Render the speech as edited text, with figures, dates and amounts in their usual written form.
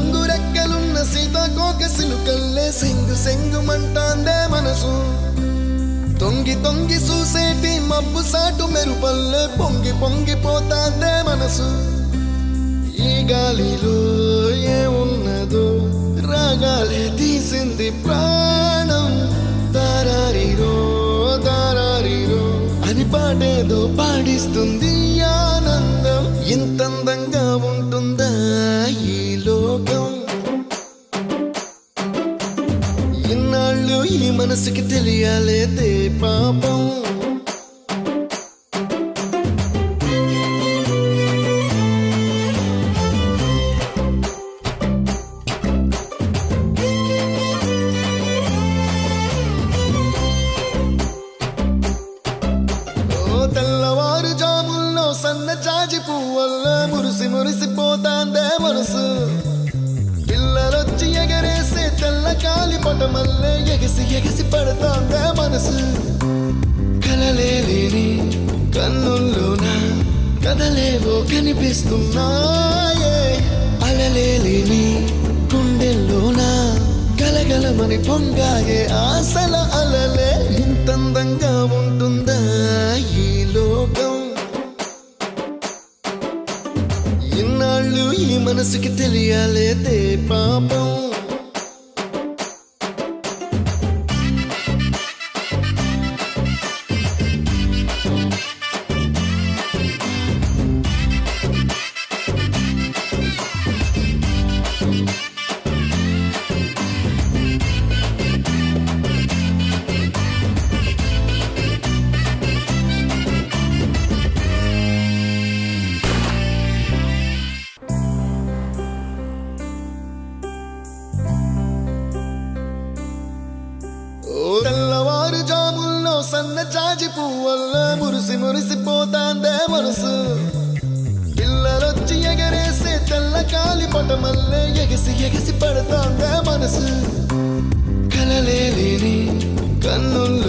రంగు రెక్కలున్న సీతాకోక సిలుకల్లే సెంగు సెంగుమంటాందే మనసు. తొంగి తొంగి చూసేటి మబ్బు సాటు మెరుపల్లే పొంగి పొంగిపోతాందే మనసు. ఈ గాలిలో ఏమున్నదో రాగాలే తీసింది ప్రాణం. దారారిరో దారారిరో అని పాడేదో పాడిస్తుంది ఆనందం. ఇంతందంగా ఉంటుందా ఈ లోకం? ఇన్నాళ్ళు ఈ మనసుకి తెలియాలేదే పాపం. తెల్లవారు జాముల్లో సన్న జాజి పువ్వల్ల మురిసి మురిసిపోతాందే మనసు. పిల్లలొచ్చి ఎగరేసే తెల్ల కాలి పటమల్లే ఎగసి ఎగసి పడతాందే మనసు. కలలేని కన్నుల్లోన కదలేవో కనిపిస్తున్నాయే. అలలేని గుండెల్లోన గలగలమని పొంగాయే ఆశల అలలే. ఇంతందంగా ఉంటుందా ఈ లోకం? ఇన్నాళ్ళు ఈ మనసుకి తెలియాలేదే పాపం. తెల్లవారు జాముల్లో సన్న జాజి పువ్వల్ల మురిసి మురిసిపోతాందే మనసు. పిల్లలొచ్చి ఎగరేసే తెల్ల కాలి పటమల్లే ఎగసి ఎగసి పడతాందే మనసు. కలలేని కన్నుల్లో